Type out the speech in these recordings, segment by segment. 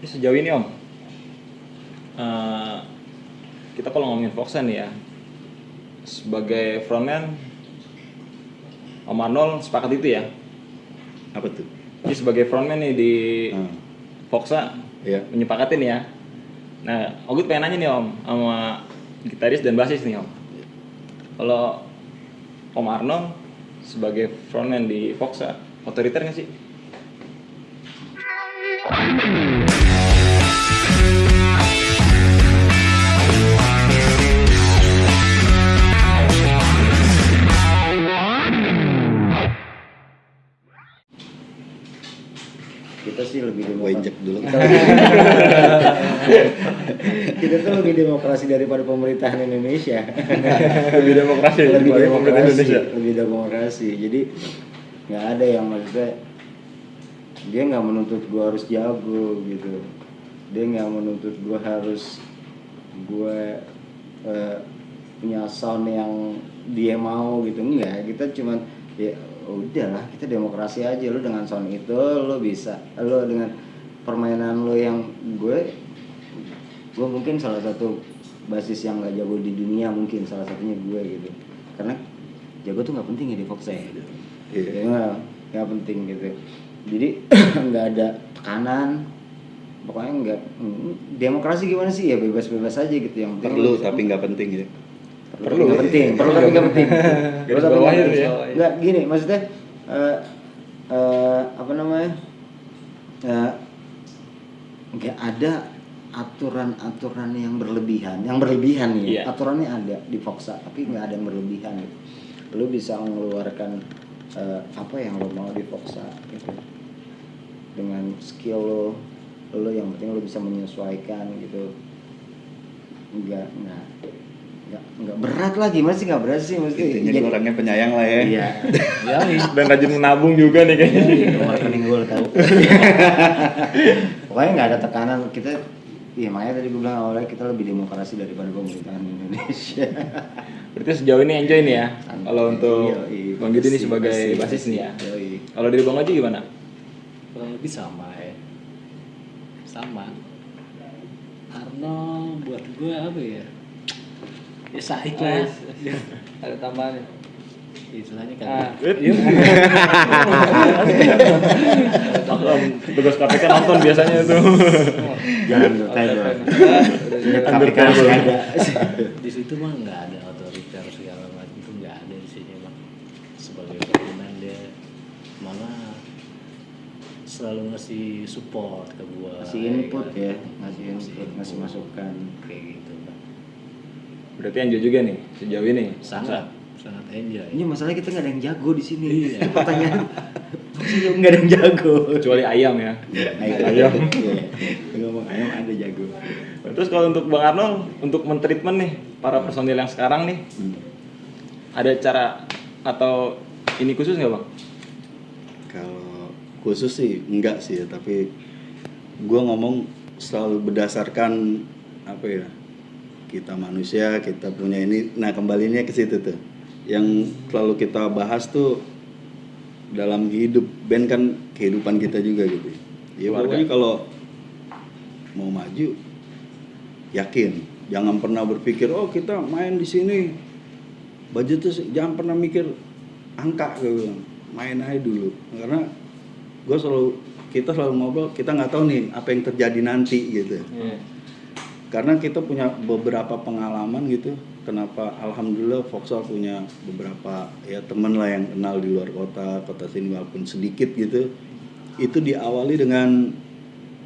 Sejauh ini Om, eh, kita kalau ngomongin Foxa nih ya, sebagai frontman Om Arnold sepakat itu ya. Apa tuh? Jadi sebagai frontman nih di Foxa Iya. menyepakatin ya. Nah, Ogut pengen nanya nih Om sama gitaris dan basis nih Om. Kalau Om Arnold sebagai frontman di Foxa, otoriter nggak sih? Kita sih lebih Gue demokrasi. injek dulu. Kita tuh lebih demokrasi daripada pemerintahan Indonesia. Lebih demokrasi lebih daripada pemerintah demokrasi, Indonesia. lebih demokrasi. Jadi nggak ada yang maksudnya dia nggak menuntut gua harus jago gitu. Dia nggak menuntut gua harus gua punya sound yang dia mau gitu. Enggak, kita cuman ya udahlah, kita demokrasi aja. Lu dengan sound itu lu bisa, lu dengan permainan lu yang gue mungkin salah satu basis yang nggak jago di dunia, mungkin salah satunya gue gitu. Karena jago tuh nggak penting ya di Foxa ya. Iya. Nggak penting gitu. Jadi nggak ada tekanan. Pokoknya nggak demokrasi gimana sih ya, bebas-bebas aja gitu. Yang penting Perlu tapi nggak penting ya. perlu nggak penting, perlu tapi nggak penting. Perlu tapi nggak penting. ya. Nggak gini, maksudnya apa namanya? Nggak ada aturan-aturan yang berlebihan nih. Iya. Aturannya ada di Foxa, tapi nggak ada yang berlebihan gitu. Lu bisa mengeluarkan apa yang lo mau di Foxa gitu. Dengan skill lo yang penting lo bisa menyesuaikan gitu. Nggak berat lah, gimana sih nggak berat sih mesti. Intinya gue orangnya penyayang lah ya. Iya. Dan rajin menabung juga nih kayaknya. Nomor rekening gue tahu. Pokoknya nggak ada tekanan kita. Iya, makanya tadi gue bilang awalnya kita lebih demokrasi daripada pemerintahan Indonesia. Berarti sejauh ini enjoy nih ya. Kalau untuk Yoi, Bang Gidi nih pasti, sebagai pasti, basis nih ya. Yoi. Kalau dari Bang Oji gimana? Kurang lebih sama ya. Sama. Arnold buat gue apa ya? Ya saik lah. Ada tambahan. Istilahnya kan. Tugas KPK nonton biasanya tuh. Jangan bertanya. Under KPK masih table. ada. Di situ mah nggak ada otoriter segala macam, itu nggak ada di sini mah. Sebagai pimpinan dia malah selalu ngasih support ke gua. Ngasih input kan. ya, ngasih masukan. Kayak gitu kan. Berarti enjoy juga nih sejauh ini. Sangat enjoy. Ini masalahnya kita nggak ada yang jago di sini. Iya. Itu pertanyaan. Maksudnya nggak ada yang jago. Kecuali ayam ya. Ayam. Ngomong ayam ada jago. Terus kalau untuk Bang Arnold, untuk mentreatment nih para personil yang sekarang nih, ada cara atau ini khusus nggak Bang? Kalau khusus sih enggak sih ya, tapi gue ngomong selalu berdasarkan apa ya, kita manusia, kita punya ini. Nah kembalinya ke situ tuh, yang selalu kita bahas tuh dalam hidup band kan kehidupan kita juga gitu. Ya Keluarga. pokoknya kalau mau maju yakin, jangan pernah berpikir oh kita main di sini budget tuh, jangan pernah mikir angka gitu, main aja dulu. Karena kita selalu ngobrol, kita nggak tahu nih apa yang terjadi nanti gitu. Karena kita punya beberapa pengalaman gitu. Kenapa alhamdulillah Foxa punya beberapa ya teman lah yang kenal di luar kota sini walaupun sedikit gitu. Itu diawali dengan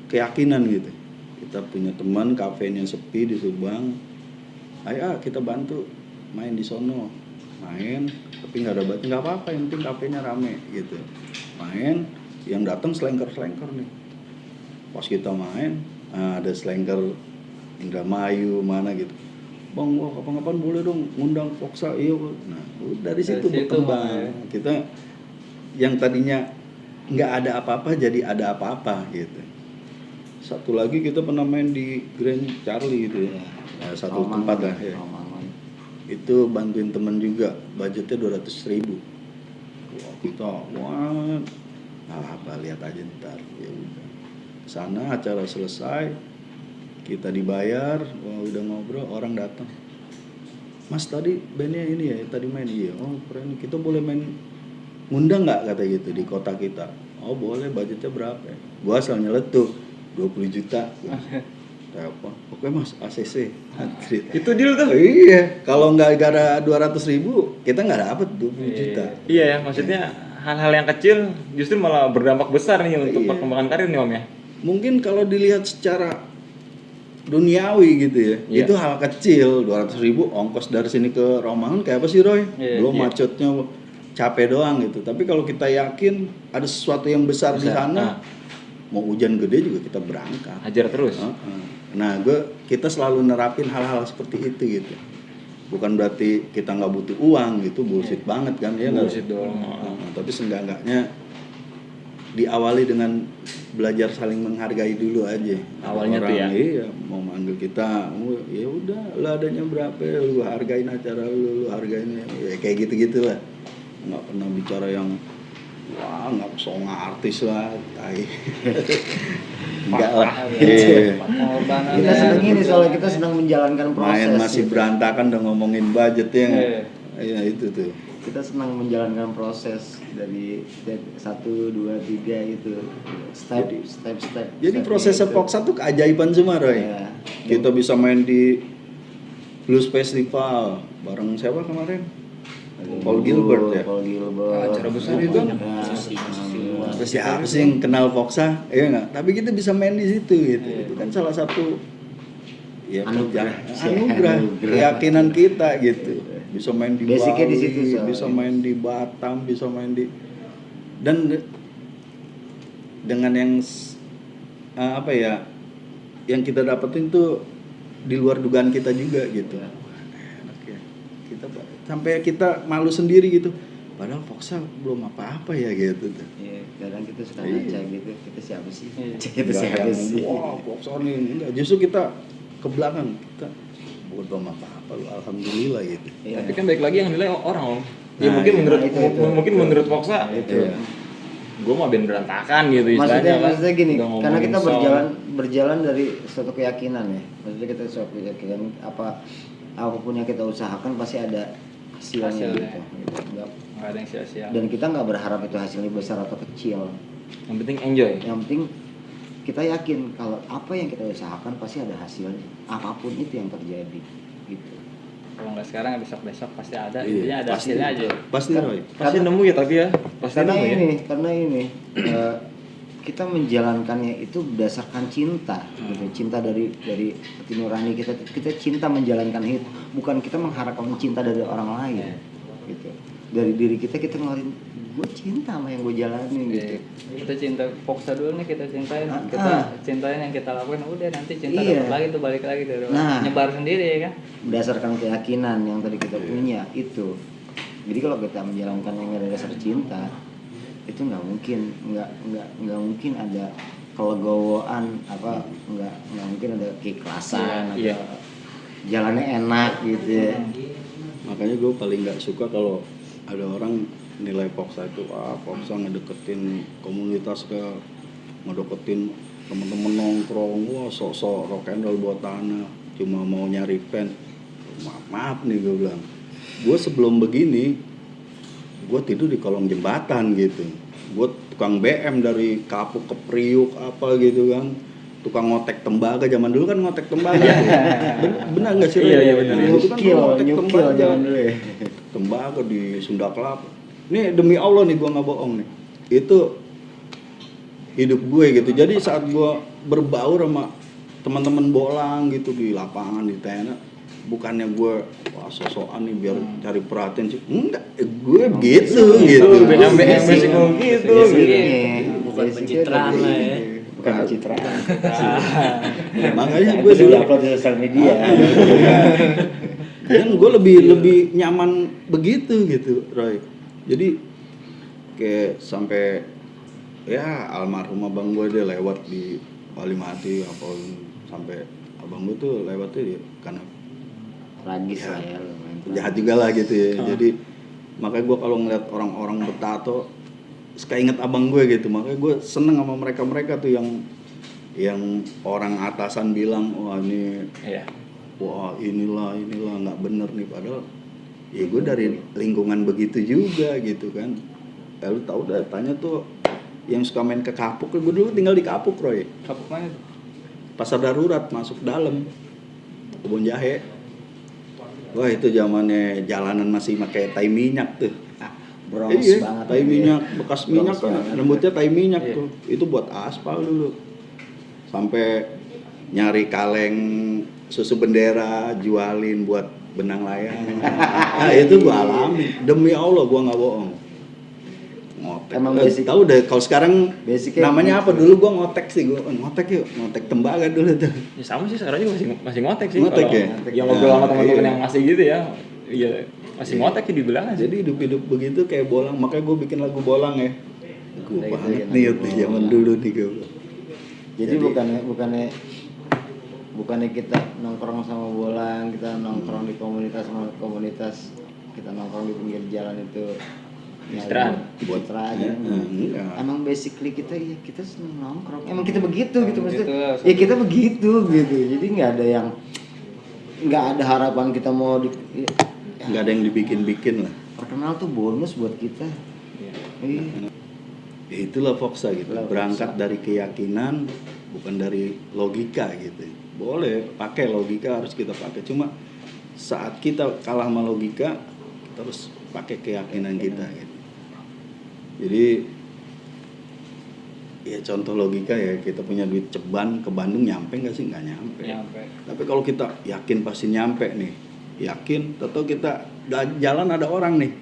keyakinan gitu. Kita punya teman kafenya sepi di Subang. Ayo kita bantu main di sono. Main tapi nggak ada budget, nggak apa-apa, yang penting kafenya rame gitu. Main, yang datang slanker nih. Pas kita main ada slanker Indramayu mana gitu. Bang, wah kapan-kapan boleh dong ngundang Foxa. Iya. Nah, dari situ berkembang. ya. Kita yang tadinya nggak ada apa-apa jadi ada apa-apa gitu. Satu lagi kita pernah main di Grand Charlie gitu ya. Satu tempat lah ya. Itu bantuin temen juga, budgetnya 200.000. Wah, kita lihat aja ntar ya udah. Sana acara selesai, kita dibayar, wah, udah ngobrol, orang datang. Mas tadi bandnya ini ya, tadi main iya. Oh keren, kita boleh main ngundang nggak kata gitu di kota kita. Oh boleh, budgetnya berapa ya? Gua asal nyeletuk 20 juta. Telepon, oke mas ACC. Itu deal tuh. Iya, kalau nggak gara 200.000 kita nggak dapet 20 juta. Iya ya, maksudnya hal-hal yang kecil justru malah berdampak besar nih untuk Iya. perkembangan karir nih Om ya. Mungkin kalau dilihat secara duniawi gitu ya, Iya. itu hal kecil. 200.000 ongkos dari sini ke Romangun kayak apa sih Roy? Iya, Belum iya. macetnya capek doang gitu. Tapi kalau kita yakin ada sesuatu yang besar di Besar, sana, mau hujan gede juga kita berangkat. Hajar terus. Nah, kita selalu nerapin hal-hal seperti itu gitu. Bukan berarti kita nggak butuh uang gitu, bullshit banget kan ya nggak? Bullshit doang. Tapi seenggak-enggaknya diawali dengan belajar saling menghargai dulu aja. Awalnya tuh ya. Iya, mau manggil kita, oh, ya udah, lu adanya berapa ya, lu hargain acara lu hargain ya kayak gitu-gitulah. Nggak pernah bicara yang wah nggak song artis lah, tai. Enggak lah. Iya. Pengorbanan. Kita sedang ini soalnya kita sedang menjalankan proses. Main masih gitu. berantakan udah ngomongin budget ya. Iya. Iya itu tuh. Kita senang menjalankan proses dari step 1, 2, 3 gitu. Step. Jadi prosesnya gitu. Poksa tuh keajaiban semua Roy. Iya. Kita bisa main di Blues Festival bareng siapa kemarin? Paul Gilbert ya. Paul Gilbert. Acara besar itu. Terus siapa sih yang kenal Poksa? Iya nggak? Tapi kita bisa main di situ gitu. Iya. Itu kan salah satu ya Anugerah. anugerah keyakinan kita gitu. Bisa main di Basicnya Bali, di situ, soalnya. bisa main di Batam, bisa main di dan dengan yang apa ya yang kita dapetin tuh di luar dugaan kita juga gitu. Enak ya. Kita sampai kita malu sendiri gitu. Padahal Poksa belum apa-apa ya gitu tuh. Iya, kadang kita suka Iya. ngaca gitu. Kita siapa sih? Iya. Kita Nggak siapa yang, sih? wah Poksa nih enggak, justru kita ke belakang kita belum apa-apa lu alhamdulillah gitu. Iya. Tapi kan baik lagi yang nilai orang Om. Ya Nah, mungkin iya. menurut Itu. mungkin menurut Poksa Itu. gue mah band berantakan gitu istilahnya. Maksudnya gini, Udah ngomongin karena kita sound. berjalan dari suatu keyakinan ya. Maksudnya kita suatu keyakinan apapun yang kita usahakan pasti ada hasilnya Hasilnya. gitu. Nggak ada yang sia-sia. Dan kita nggak berharap itu hasilnya besar atau kecil. Yang penting enjoy. Yang penting kita yakin kalau apa yang kita usahakan pasti ada hasilnya. Apapun itu yang terjadi gitu. Kalau nggak sekarang besok-besok pasti ada. Iya, Intinya ada pasti. hasilnya aja. Pasti Roy. Pasti nemu ya tapi ya. Pasti Karena nemu ya. ini kita menjalankannya itu berdasarkan cinta gitu. Cinta dari hati nurani kita cinta menjalankan itu, bukan kita mengharapkan cinta dari orang lain gitu. Dari diri kita ngelarin gue cinta sama yang gue jalanin gitu. Kita cinta Poksa dulu nih, kita cintain. Ah, Kita ah. cintain yang kita lakuin. Udah nanti cinta Iya. dapat lagi tuh, balik lagi tuh. Nah. Nyebar sendiri ya kan. Berdasarkan keyakinan yang tadi kita punya itu. Jadi kalau kita menjalankan yang dari dasar cinta itu nggak mungkin ada kelegowoan apa nggak mungkin ada keikhlasan Iya. atau jalannya enak gitu ya. Makanya gue paling nggak suka kalau ada orang nilai Poksa itu Poksa ngedeketin komunitas ngedeketin temen-temen nongkrong, wah sok-sok rock and roll buat tanah, cuma mau nyari fans. Maaf nih gue bilang, gue sebelum begini gue tidur di kolong jembatan gitu, gue tukang BM dari Kapuk ke Priuk apa gitu kan, tukang ngotek tembaga. Zaman dulu kan ngotek tembaga tuh. Benar nggak sih? Iya, iya, benar. Dulu kan gua ngotek Nyukil tembaga. zaman dulu ya. Tembaga di Sunda Kelapa. Nih demi Allah nih gue nggak bohong nih, itu hidup gue gitu. Jadi saat gue berbaur sama teman-teman bolang gitu di lapangan di tenan, bukannya gue wah sosokan nih biar cari perhatian sih, enggak, gue gitu. BM basic gitu. Bukan pencitraan lah ya. Bukan pencitraan. Makanya Itu gue sudah dulu upload di sosial media. dan gue lebih nyaman begitu gitu Roy. Jadi kayak sampai ya almarhum abang gue dia lewat di Walimati apa sampai abang gue tuh lewatnya dia karena Tragis ya, lah ya. lumayan jahat juga lah gitu ya. Jadi makanya gue kalau ngeliat orang-orang bertato suka inget abang gue gitu. Makanya gue seneng sama mereka tuh yang yang orang atasan bilang wah ini Iya. wah inilah nggak bener nih, padahal ya gue dari lingkungan begitu juga gitu kan. Lalu tahu dah, tanya tuh yang suka main ke Kapuk, gue dulu tinggal di Kapuk, Roy. Kapuk mana tuh? Pasar darurat masuk dalam kebun jahe. Wah itu zamannya jalanan masih pakai tai minyak tuh. Bronx Iya, banget tai ya. minyak, bekas Bronx minyak kan, banget. rambutnya tai minyak Iya. tuh. Itu buat aspal dulu. Sampai nyari kaleng susu bendera, jualin buat benang layang. Nah, itu gua alami. Demi Allah gua nggak bohong. Ngotek. Emang basic- tahu deh kalau sekarang basicnya namanya gitu. apa? Dulu gua ngotek sih, gua ngotek yuk, ngotek tembaga dulu tuh. Ya sama sih sekarang juga masih ngotek sih. Ngotek Kalau ya? yang ngobrol sama Nah, teman-teman iya. yang masih gitu ya. Iya, masih ngotek sih dibilang aja. Jadi hidup-hidup begitu kayak bolang, makanya gue bikin lagu bolang ya. Gue Kayak banget gitu, nih lagu Yud, zaman bolang. dulu nih gue. Jadi bukannya kita nongkrong sama bolang, kita nongkrong di komunitas sama komunitas, kita nongkrong di pinggir jalan itu Pencitraan. pencitraan ya. Enggak. Emang basically kita seneng nongkrong. Emang kita begitu gitu Emang maksudnya. gitu, Ya kita begitu gitu. Jadi nggak ada harapan kita mau Nggak ada yang dibikin-bikin lah. terkenal tuh bonus buat kita. Iya. Ya itulah Foxa gitu. Itulah Berangkat Foxa. dari keyakinan, bukan dari logika gitu. Boleh pakai logika, harus kita pakai. Cuma saat kita kalah sama logika, kita harus pakai keyakinan kita gitu. Jadi ya contoh logika ya, kita punya duit ceban ke Bandung, nyampe nggak sih? Nggak nyampe. Nyampe. Tapi kalau kita yakin pasti nyampe nih, yakin, atau kita jalan ada orang nih,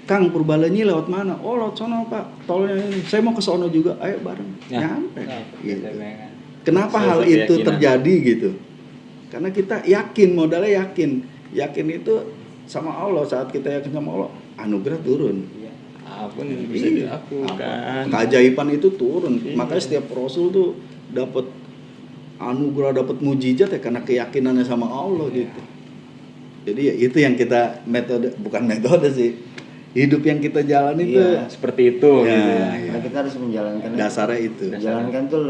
Kang Purbalenyi lewat mana? Oh lewat sono Pak, tolnya ini. Saya mau ke sono juga, ayo bareng, Ya. nyampe. Gitu. Gitu. Kenapa Sesuai hal itu keyakinan. terjadi gitu? Karena kita yakin, modalnya yakin. Yakin itu sama Allah, saat kita yakin sama Allah, anugerah turun. Apapun bisa Iya. dilakukan. Keajaiban itu turun. Iya. Makanya setiap rasul tuh dapat anugerah, dapat mujizat ya karena keyakinannya sama Allah gitu. Jadi ya itu yang kita bukan metode sih. Hidup yang kita jalani itu Iya. Seperti itu Ya, gitu. iya. Karena kita harus menjalankan dasarnya itu. jalankan tuh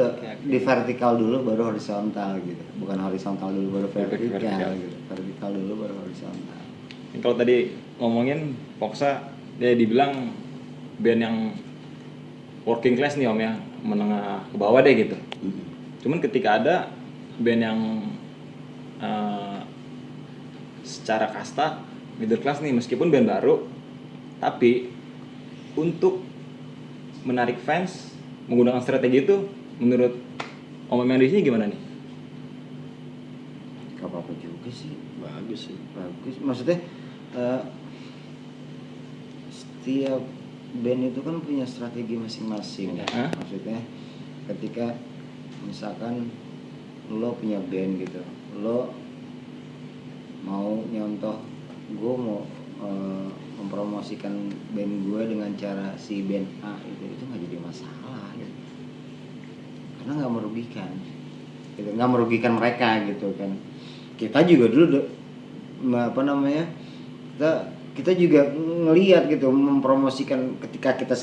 di vertikal dulu baru horizontal gitu. Bukan horizontal dulu baru vertikal Vertikal. gitu. Vertikal dulu baru horizontal. Kalau tadi ngomongin Foxa, dia dibilang band yang working class nih Om ya, menengah ke bawah deh gitu. Cuman ketika ada band yang secara kasta middle class nih, meskipun band baru, tapi untuk menarik fans menggunakan strategi itu, menurut Om Memang di sini gimana nih? Gak apa-apa juga sih. Bagus sih. Bagus. Maksudnya setiap band itu kan punya strategi masing-masing. Hah? Maksudnya ketika misalkan lo punya band gitu, lo mau nyontoh, gue mau mempromosikan band gue dengan cara si band A itu nggak jadi masalah gitu. Karena nggak merugikan, gitu. Nggak merugikan mereka gitu kan. Kita juga dulu kita juga ngelihat gitu, mempromosikan ketika kita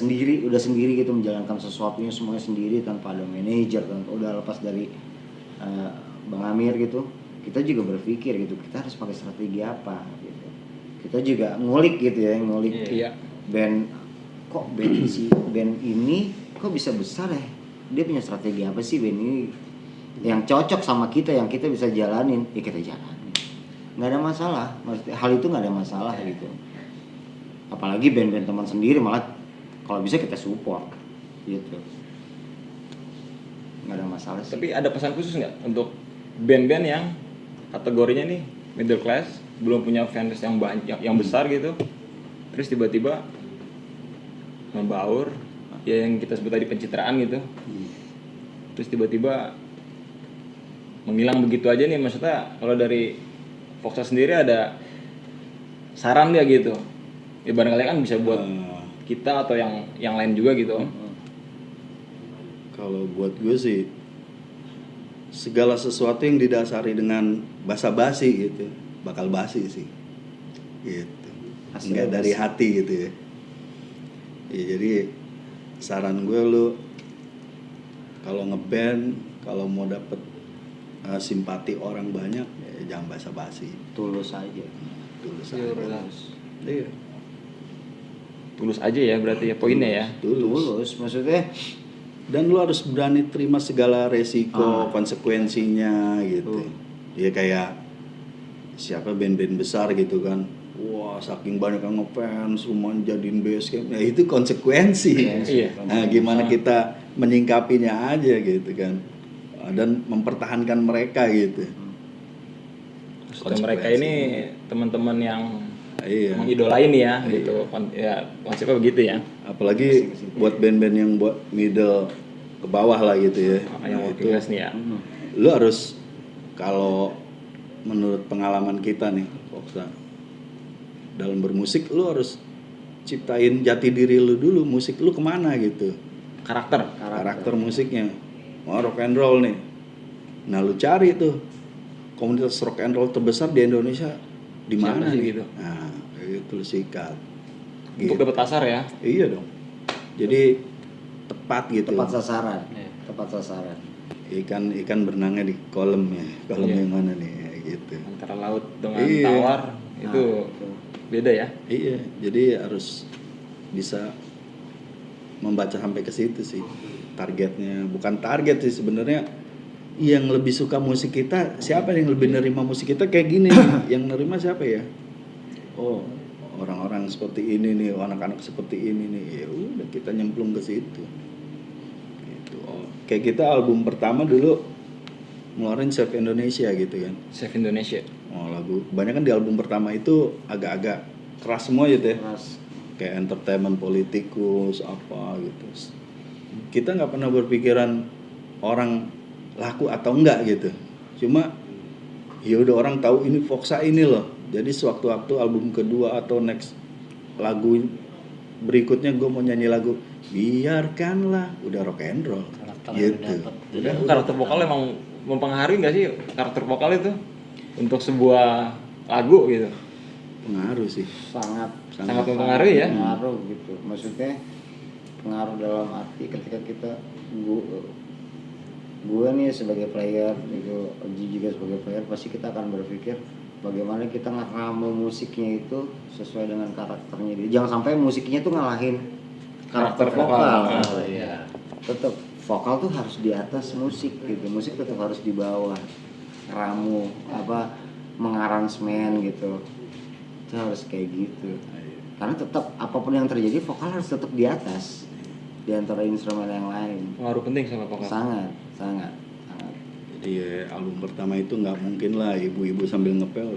udah sendiri gitu, menjalankan sesuatunya semuanya sendiri tanpa ada manajer, udah lepas dari Bang Amir gitu. Kita juga berpikir gitu, kita harus pakai strategi apa gitu. Kita juga ngulik gitu ya, Iya. band ini kok bisa besar ya, dia punya strategi apa sih band ini yang cocok sama kita, yang kita bisa jalanin, ya kita jalanin, nggak ada masalah. Maksudnya hal itu nggak ada masalah gitu. Apalagi band-band teman sendiri, malah kalau bisa kita support gitu, nggak ada masalah sih. Tapi ada pesan khusus nggak untuk band-band yang kategorinya nih middle class, belum punya fans yang banyak, yang besar gitu, terus tiba-tiba membaur, ya yang kita sebut tadi pencitraan gitu, terus tiba-tiba menghilang begitu aja nih. Maksudnya kalau dari Foxa sendiri ada saran dia gitu, ya barangkali kan bisa buat kita atau yang lain juga gitu Om. Kalau buat gue sih, segala sesuatu yang didasari dengan basa-basi gitu bakal basi sih gitu. Hasilnya Enggak dari basi. hati gitu ya. Ya jadi saran gue, lu kalau ngeband, kalau mau dapet simpati orang banyak, ya jangan basa-basi. Tulus aja. Tulus Pure aja. lah. Iya. Tulus aja ya berarti ya poinnya ya. Tulus maksudnya Dan lu harus berani terima segala resiko, konsekuensinya gitu. Ya kayak siapa band-band besar gitu kan. Wah, saking banyak yang ngefans, semua jadiin base camp. Ya itu konsekuensi. Iya. Nah, gimana kita menyingkapinya aja gitu kan. Dan mempertahankan mereka gitu. Dan mereka ini teman-teman yang Iya. mengidolain ya gitu. Ya konsepnya begitu ya. Apalagi buat band-band yang buat middle ke bawah lah gitu ya. Yang Nah, working class nih ya. lu harus, kalau menurut pengalaman kita nih Foxa, dalam bermusik lu harus ciptain jati diri lu dulu, musik lu kemana gitu, karakter musiknya. Mau rock and roll nih, nah lu cari tuh komunitas rock and roll terbesar di Indonesia di mana Siapa sih nih gitu? Nah itu lu sikat Untuk dapat pasar ya. Iya dong, jadi tepat gitu. tepat sasaran. Iya. Tepat sasaran. Ikan berenangnya di kolam ya, kolam Iya. yang mana nih ya, gitu. Antara laut dengan Iya. tawar itu beda ya. Iya, jadi harus bisa membaca sampai ke situ sih targetnya. Bukan target sih sebenarnya, yang lebih suka musik kita siapa, yang lebih nerima musik kita kayak gini nih. Yang nerima siapa ya? Oh, orang-orang seperti ini nih, anak-anak seperti ini nih. Ya udah, kita nyemplung ke situ. Gitu. Oh, kayak kita album pertama dulu ngeluarin Save Indonesia gitu kan. Save Indonesia. Oh, lagu banyak kan di album pertama itu agak-agak keras semua gitu ya. Mas, Kayak entertainment, politikus, apa gitu. Kita nggak pernah berpikiran orang laku atau enggak gitu. Cuma ya udah, orang tahu ini Foxa ini loh. Jadi sewaktu-waktu album kedua atau next lagu berikutnya gue mau nyanyi lagu Biarkanlah, udah rock and roll Karakternya gitu. udah dapet. Jadi karakter vokal emang mempengaruhi nggak sih karakter vokal itu untuk sebuah lagu gitu? Pengaruh sih. sangat Sangat mempengaruhi ya. pengaruh gitu. Maksudnya pengaruh dalam arti ketika kita gue nih sebagai player gitu, Oji juga sebagai player, pasti kita akan berpikir bagaimana kita ngeramu musiknya itu sesuai dengan karakternya dia. Jangan sampai musiknya tuh ngalahin karakter vokal. Oh iya. Tetap vokal tuh harus di atas musik gitu. Musik tetap harus di bawah. Ramu apa mengaransemen gitu. Itu harus kayak gitu. Karena tetap apapun yang terjadi vokal harus tetap di atas di antara instrumen yang lain. Pengaruh penting sama vokal. Sangat. Jadi ya, album pertama itu nggak mungkin lah ibu-ibu sambil ngepel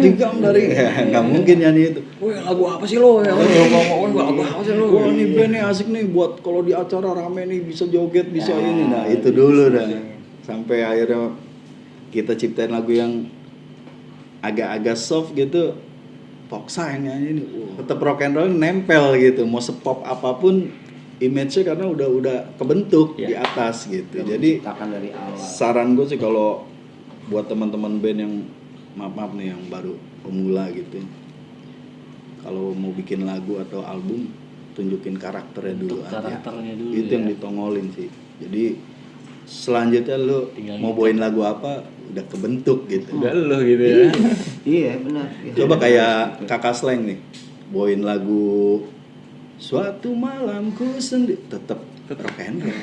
tikam dari nggak mungkin nyanyi itu. Woi lagu apa sih lo ya? Woi lagu apa sih lo? Wah nih band nih asik nih buat kalau di acara rame nih bisa joget bisa ini. Nah itu dulu dah, sampai akhirnya kita ciptain lagu yang agak-agak soft gitu. Foxa yang nyanyi nih, tetap rock and roll nempel gitu. Mau sepop apapun image-nya karena udah kebentuk di atas gitu. Jadi Ciptakan dari awal. saran gue sih kalau buat teman-teman band yang maaf nih yang baru pemula gitu, kalau mau bikin lagu atau album tunjukin karakternya dulu aja. Karakternya dulu Itu ya. yang ditongolin sih. Jadi selanjutnya lu Tinggal mau bawain lagu apa udah kebentuk gitu. Udah lo gitu ya. Iya benar. Coba kayak Kakak Slang nih, bawain lagu Suatu Malamku Sendiri, tetap rock and roll.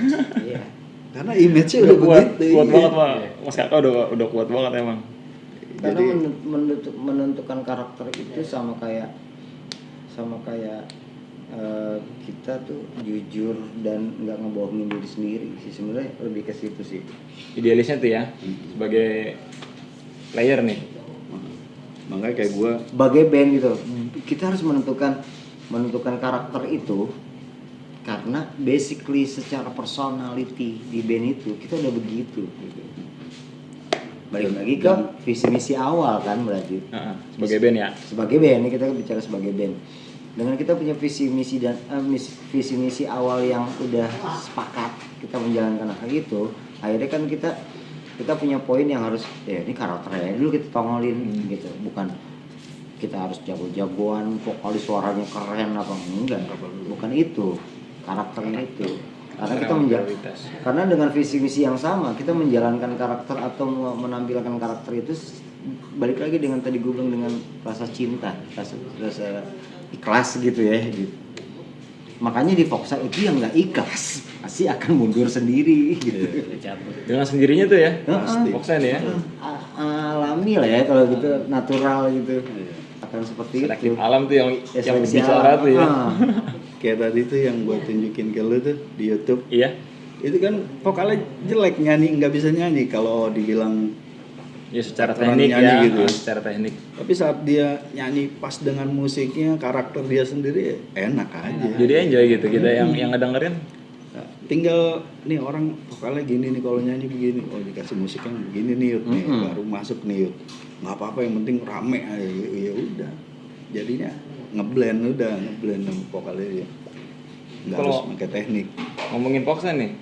Iya. Karena image-nya Udah udah kuat, begitu. kuat iya. banget Mas Kakak udah kuat banget emang. Karena Jadi menentukan karakter itu sama kayak kita tuh jujur dan nggak ngebohongin diri sendiri sih, sebenarnya lebih ke situ sih. Idealisnya tuh ya sebagai player nih. makanya kayak gue Sebagai band gitu, kita harus menentukan karakter itu karena basically secara personality di band itu kita udah begitu gitu. Balik lagi ke visi misi awal kan berarti. Sebagai band ya. Sebagai band, ini kita bicara sebagai band. Dengan kita punya visi misi dan visi misi awal yang udah sepakat kita menjalankan hal itu, akhirnya kan kita punya poin yang harus ya ini karakternya dulu kita tongolin gitu, bukan kita harus jago-jagoan vokalis suaranya keren apa enggak, bukan itu karakternya itu. Karena kita prioritas. karena dengan visi misi yang sama kita menjalankan karakter atau menampilkan karakter itu balik lagi dengan tadi gue bilang dengan rasa cinta, rasa ikhlas gitu ya gitu. Makanya di Foxa itu yang nggak ikhlas pasti akan mundur sendiri gitu. Cabut. Dengan sendirinya tuh ya. Heeh. Foxa ini ya. Alami lah ya kalau gitu, natural gitu. Akan seperti Selektif itu. alam tuh yang Seleksi bicara alam. tuh ya. Kayak tadi tuh yang gue tunjukin ke lu tuh di YouTube. Iya. Itu kan vokalnya jelek, nyanyi nggak bisa nyanyi kalau dibilang. Ya secara Aturan teknik nyanyi ya, gitu ya. secara teknik. Tapi saat dia nyanyi pas dengan musiknya, karakter dia sendiri enak aja. Jadi enjoy gitu kita yang ngedengerin. Nah, tinggal nih orang vokalnya gini nih, kalau nyanyi begini, oh dikasih musik yang begini nih, Yud, nih baru masuk nih, Yud. Nggak apa-apa, yang penting rame aja. Ya udah, jadinya ngeblend sama vokalnya dia. Nggak harus Kalau- pakai teknik. Ngomongin Foxa nih,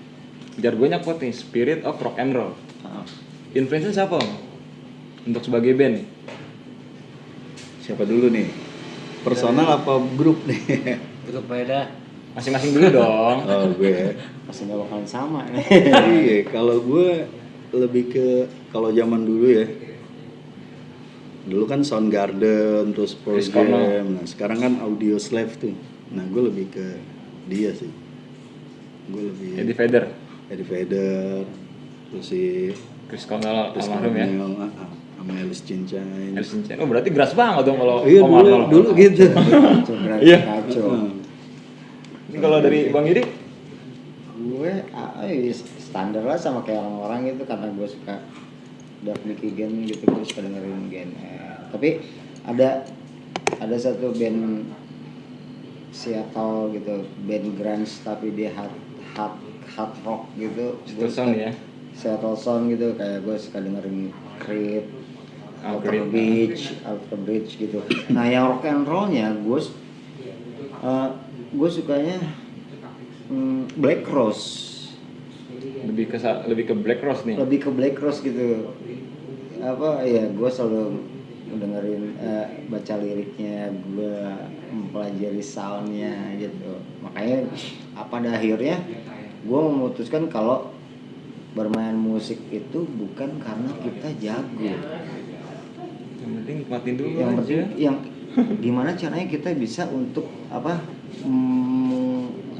jargonnya kuat nih, spirit of rock and roll. Influence siapa Om? Untuk sebagai band? Siapa dulu nih? Personal apa grup nih? Itu beda. Masing-masing dulu dong. Oh gue. Pasti nggak bakalan sama nih. Iya, kalau gue lebih ke kalau zaman dulu ya. Dulu kan Soundgarden, terus Pearl Chris Cornell. Jam. Nah, sekarang kan Audio Slave tuh. Nah, gue lebih ke dia sih. Gue lebih Eddie Vedder, Eddie Vedder, terus si Chris Cornell Chris almarhum ya. Cornell, sama Alice in Chains. Alice in Chains. Oh berarti geras banget dong kalau Iya, Om dulu Arnold. dulu gitu. Iya. Kacau. Ini kalau dari Bang Yudi? Gue standar lah sama kayak orang-orang gitu karena gue suka Dark Michigan gitu, gue suka dengerin Gen R. Tapi ada satu band Seattle gitu, band grunge tapi dia hard rock gitu. Gue Seattle Sound ya? Seattle Sound gitu, kayak gue suka dengerin Creed, Alter Bridge gitu. Nah yang rock and rollnya gue sukanya Black Rose. Lebih ke Black Rose nih. Lebih ke Black Rose gitu. Apa ya, gue selalu dengerin baca liriknya, gue mempelajari soundnya gitu. Makanya pada akhirnya gue memutuskan kalau bermain musik itu bukan karena kita jago. Yang penting nikmatin dulu Yang aja. penting yang gimana caranya kita bisa untuk apa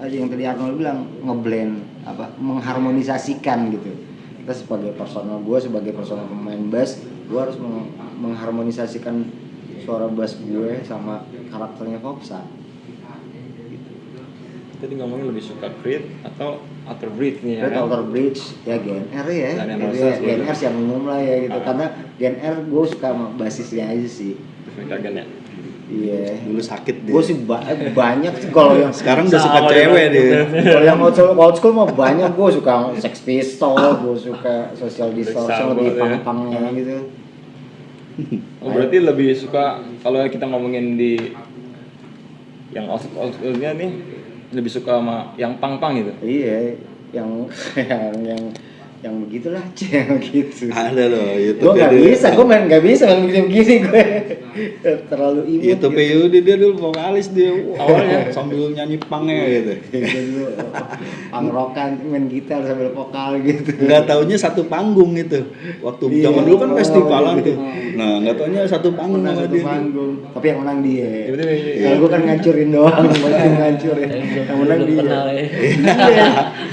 yang tadi Arnold bilang ngeblend apa mengharmonisasikan gitu. Kita sebagai personal, gue sebagai personal pemain bass, gue harus mengharmonisasikan suara bass gue sama karakternya Foxa. Tadi ngomongin lebih suka Creed atau Alter Bridge nih ya Red kan? Alter Bridge ya Gen R ya, Dan yang gitu Roses ya. Gen gitu. R yang umum lah ya gitu. Karena Gen R gue suka sama basisnya aja sih. Kagan ya. Iya, dulu sakit dia. Gue sih banyak sih kalau yang Sekarang udah suka Sama cewek dia. dia. kalau yang old school mah banyak. Gue suka Sex Pistols, gue suka Social Distortion, lebih Sama, ya. pang-pangnya gitu. Oh berarti lebih suka kalau kita ngomongin di yang old schoolnya nih lebih suka sama yang pang-pang gitu. Iya, yang begitulah yang gitu. Ada loh, Gue nggak bisa, gue nggak bisa main begini gue terlalu imut. Itu Yudi dia dulu vokalis dia. Awalnya. Sambil nyanyi pangnya gitu. Gitu. Pangrokan main gitar sambil vokal gitu. Nggak taunya satu panggung itu. Waktu Iya. zaman dulu kan festivalan gitu. tuh. Nah, nggak taunya satu panggung Menang sama satu dia. panggung, tapi yang menang dia. Tiba-tiba, Kalau gue kan ngancurin doang, banyak ngancurin. Yang menang Belum dia. kenal ya.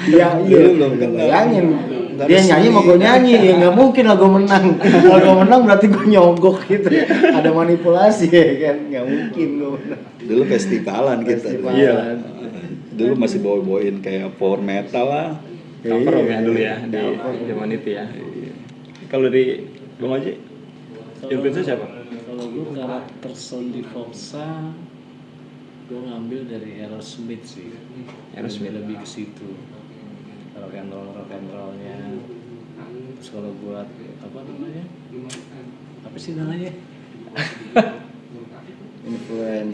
Iya, iya. Dulu belum kenal. Bayangin, Nggak dia resmi. nyanyi mau gue nyanyi, ya nggak mungkin lah gue menang. Kalau gue menang berarti gue nyogok gitu. Ada manipulasi ya kan, nggak mungkin gue menang. Dulu festivalan kita. Festivalan. Iya. Dulu masih bawa-bawain kayak power metal lah. Cover Om ya dulu ya Iya. di zaman itu ya. Kalau di Bang Oji, influence siapa? Kalau gue karakter sound di Foxa, gue ngambil dari Aerosmith sih. Aerosmith. Lebih ke situ. Rock and rollnya. Terus kalau buat apa namanya? Apa sih namanya?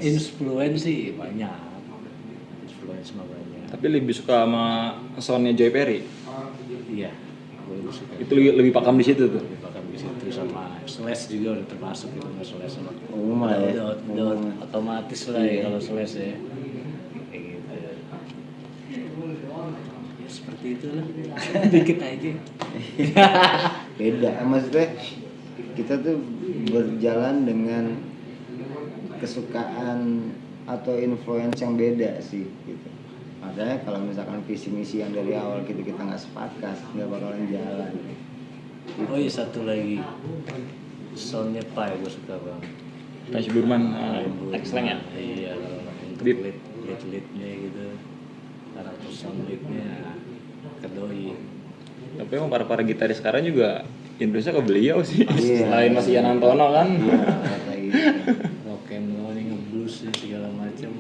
Influence sih banyak. Influence mah banyak. Tapi lebih suka sama soundnya Joy Perry. Iya, gue lebih suka. Itu lebih pakam di situ tuh. Lebih pakai di situ sama Slash juga udah termasuk gitu, nggak Slash sama. Umum lah ya. Udah otomatis lah ya kalau Slash ya. Kayak gitu. gitu lah. Dikit aja. Beda, maksudnya kita tuh berjalan dengan kesukaan atau influence yang beda sih gitu. Makanya kalau misalkan visi misi yang dari awal kita nggak sepakat, nggak bakalan jalan. Oh iya, satu lagi soundnya Pai gue suka banget. Pak Sudirman, X-Lang ya. Iya, kalau untuk Beat. lead-leadnya gitu, karakter sound leadnya kedoi. Tapi emang para gitaris sekarang juga influence ke beliau sih. Iya. Selain Mas Ian Antono kan. Iya, kata gitu. Rock and roll, nge-blues segala macam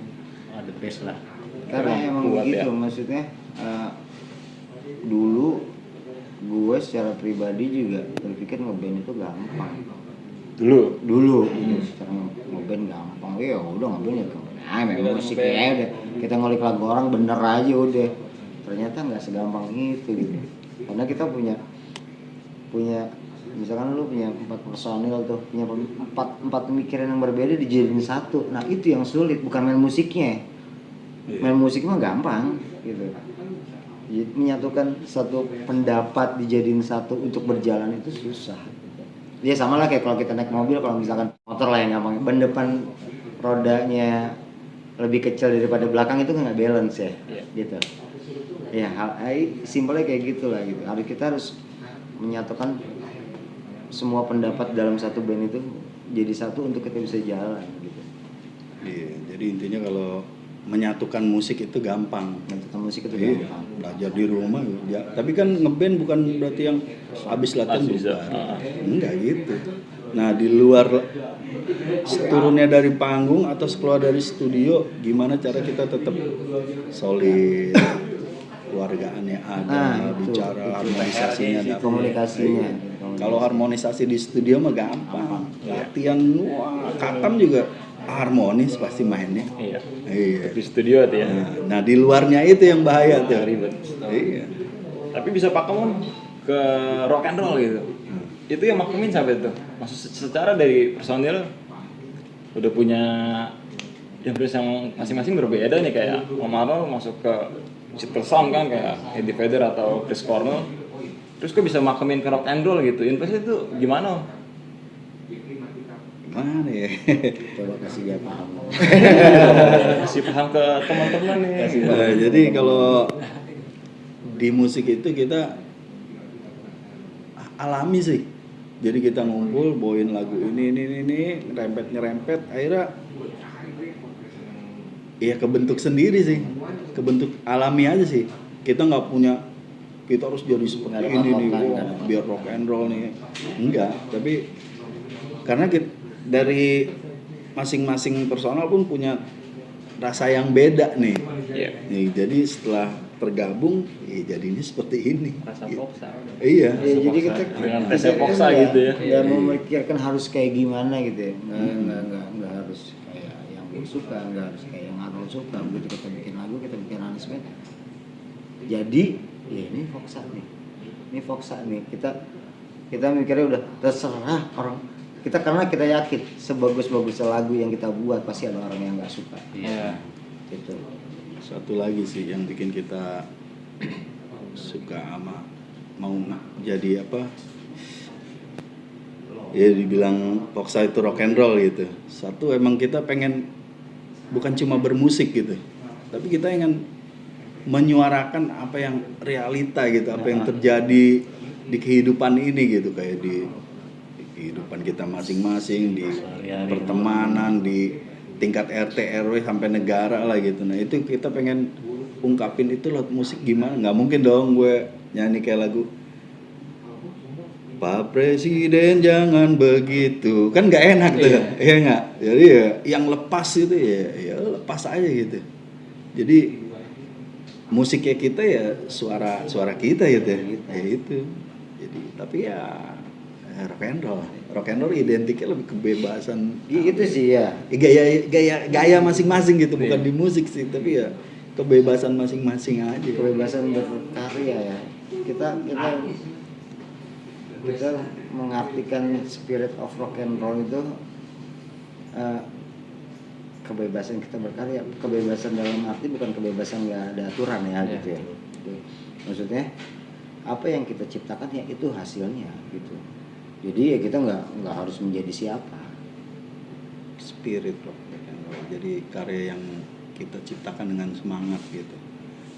ada best lah. Karena emang Kuat begitu, ya. maksudnya dulu gue secara pribadi juga berpikir ngeband itu gampang. Dulu gitu, secara ngeband gampang, ya udah ngeband ya memang musik ya udah kita ngulik lagu orang bener aja udah. Ternyata nggak segampang itu gitu. Karena kita punya misalkan lu punya 4 personil tuh, punya empat pemikiran yang berbeda dijadiin satu. Nah itu yang sulit, bukan main musiknya. Main musik mah gampang gitu. Jadi menyatukan satu pendapat dijadiin satu untuk berjalan itu susah. Gitu. Ya sama lah kayak kalau kita naik mobil, kalau misalkan motor lah yang gampang, ban depan rodanya lebih kecil daripada belakang itu kan nggak balance ya, gitu. Ya simpelnya kayak gitulah gitu. Kita harus menyatukan semua pendapat dalam satu band itu jadi satu untuk kita bisa jalan gitu. Iya, jadi intinya kalau menyatukan musik itu gampang. Menyatukan musik itu Iya, gampang. belajar di rumah ya. Tapi kan ngeband bukan berarti yang habis latihan Habis, bubar. Enggak gitu. Nah, di luar turunnya dari panggung atau keluar dari studio, gimana cara kita tetap solid, keluargaannya ada, bicara harmonisasinya dapat. Komunikasinya. Kalau harmonisasi di studio mah gampang. Latihan wah, katam juga harmonis pasti mainnya. Iya. Iya. Di studio tuh ya. Nah, di luarnya itu yang bahaya tuh. Ribet. Iya. Tapi bisa pakem ke rock and roll gitu. Itu yang makemin sampai itu. Maksud secara dari personil udah punya influence yang masing-masing berbeda nih, kayak Om Arnold masuk ke Seattle Sound kan, kayak Eddie Vedder atau Chris Cornell. Terus kok bisa makemin ke rock and roll gitu. Influence itu gimana? Om? Gimana ya? Coba kasih dia paham. Kasih paham ke teman-teman nih. Jadi kalau di musik itu kita alami sih. Jadi kita ngumpul, bawain lagu ini, nyerempet, akhirnya ya kebentuk sendiri sih, kebentuk alami aja sih. Kita nggak punya, kita harus jadi seperti ini nih, biar rock and roll nih, enggak. Tapi karena kita, dari masing-masing personal pun punya rasa yang beda nih. Iya. Nih, jadi setelah tergabung, ya jadinya seperti ini. Rasa Poksa. Iya. Ya, jadi kita Dengan tesnya Poksa gitu ya. Nggak memikirkan harus kayak gimana gitu ya. Nggak harus kayak yang gue suka, nggak harus kayak yang Arnold suka. Begitu kita bikin lagu, kita bikin aransemen. Jadi ya ini Poksa nih. Ini Poksa nih. Kita mikirnya udah terserah orang kita, karena kita yakin sebagus-bagusnya lagu yang kita buat pasti ada orang yang nggak suka. Iya. Gitu. Satu lagi sih yang bikin kita suka sama mau jadi apa? Ya dibilang Poksa itu rock and roll gitu. Satu emang kita pengen bukan cuma bermusik gitu, tapi kita ingin menyuarakan apa yang realita gitu, apa yang terjadi di kehidupan ini gitu, kayak di kehidupan kita masing-masing, di pertemanan, di tingkat RT RW sampai negara lah gitu. Nah itu kita pengen ungkapin itu lewat musik. Gimana? Nggak mungkin dong gue nyanyi kayak lagu Pak Presiden jangan begitu, kan nggak enak tuh, ya nggak. Jadi ya yang lepas itu ya lepas aja gitu. Jadi musiknya kita ya suara kita gitu ya itu. Jadi tapi ya rock and roll identiknya lebih kebebasan. Itu sih ya. Gaya masing-masing gitu, bukan di musik sih, tapi ya kebebasan masing-masing aja. Kebebasan berkarya ya. Kita mengartikan spirit of rock and roll itu kebebasan kita berkarya. Kebebasan dalam arti bukan kebebasan nggak ada aturan ya gitu ya. Maksudnya apa yang kita ciptakan ya itu hasilnya gitu. Jadi ya kita nggak harus menjadi siapa. Spirit rock and roll. Jadi karya yang kita ciptakan dengan semangat gitu.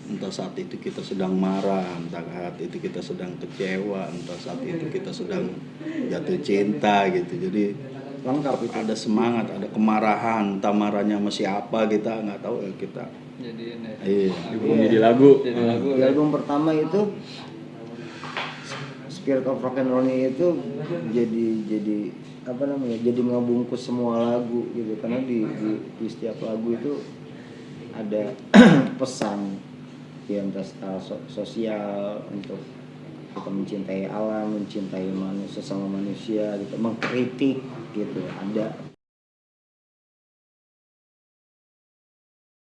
Entah saat itu kita sedang marah, entah saat itu kita sedang kecewa, entah saat itu kita sedang jatuh cinta gitu. Jadi Lengkap itu. ada semangat, ada kemarahan, entah marahnya sama siapa kita nggak tahu ya kita. Jadi ini. Iya. Jadi lagu. Jadi lagu. Di album pertama itu Spirit of Rock and Roll itu jadi apa namanya? Jadi ngebungkus semua lagu gitu karena di setiap lagu itu ada pesan ya entah secara sosial untuk kita mencintai alam, mencintai manusia sama manusia gitu, mengkritik gitu, ada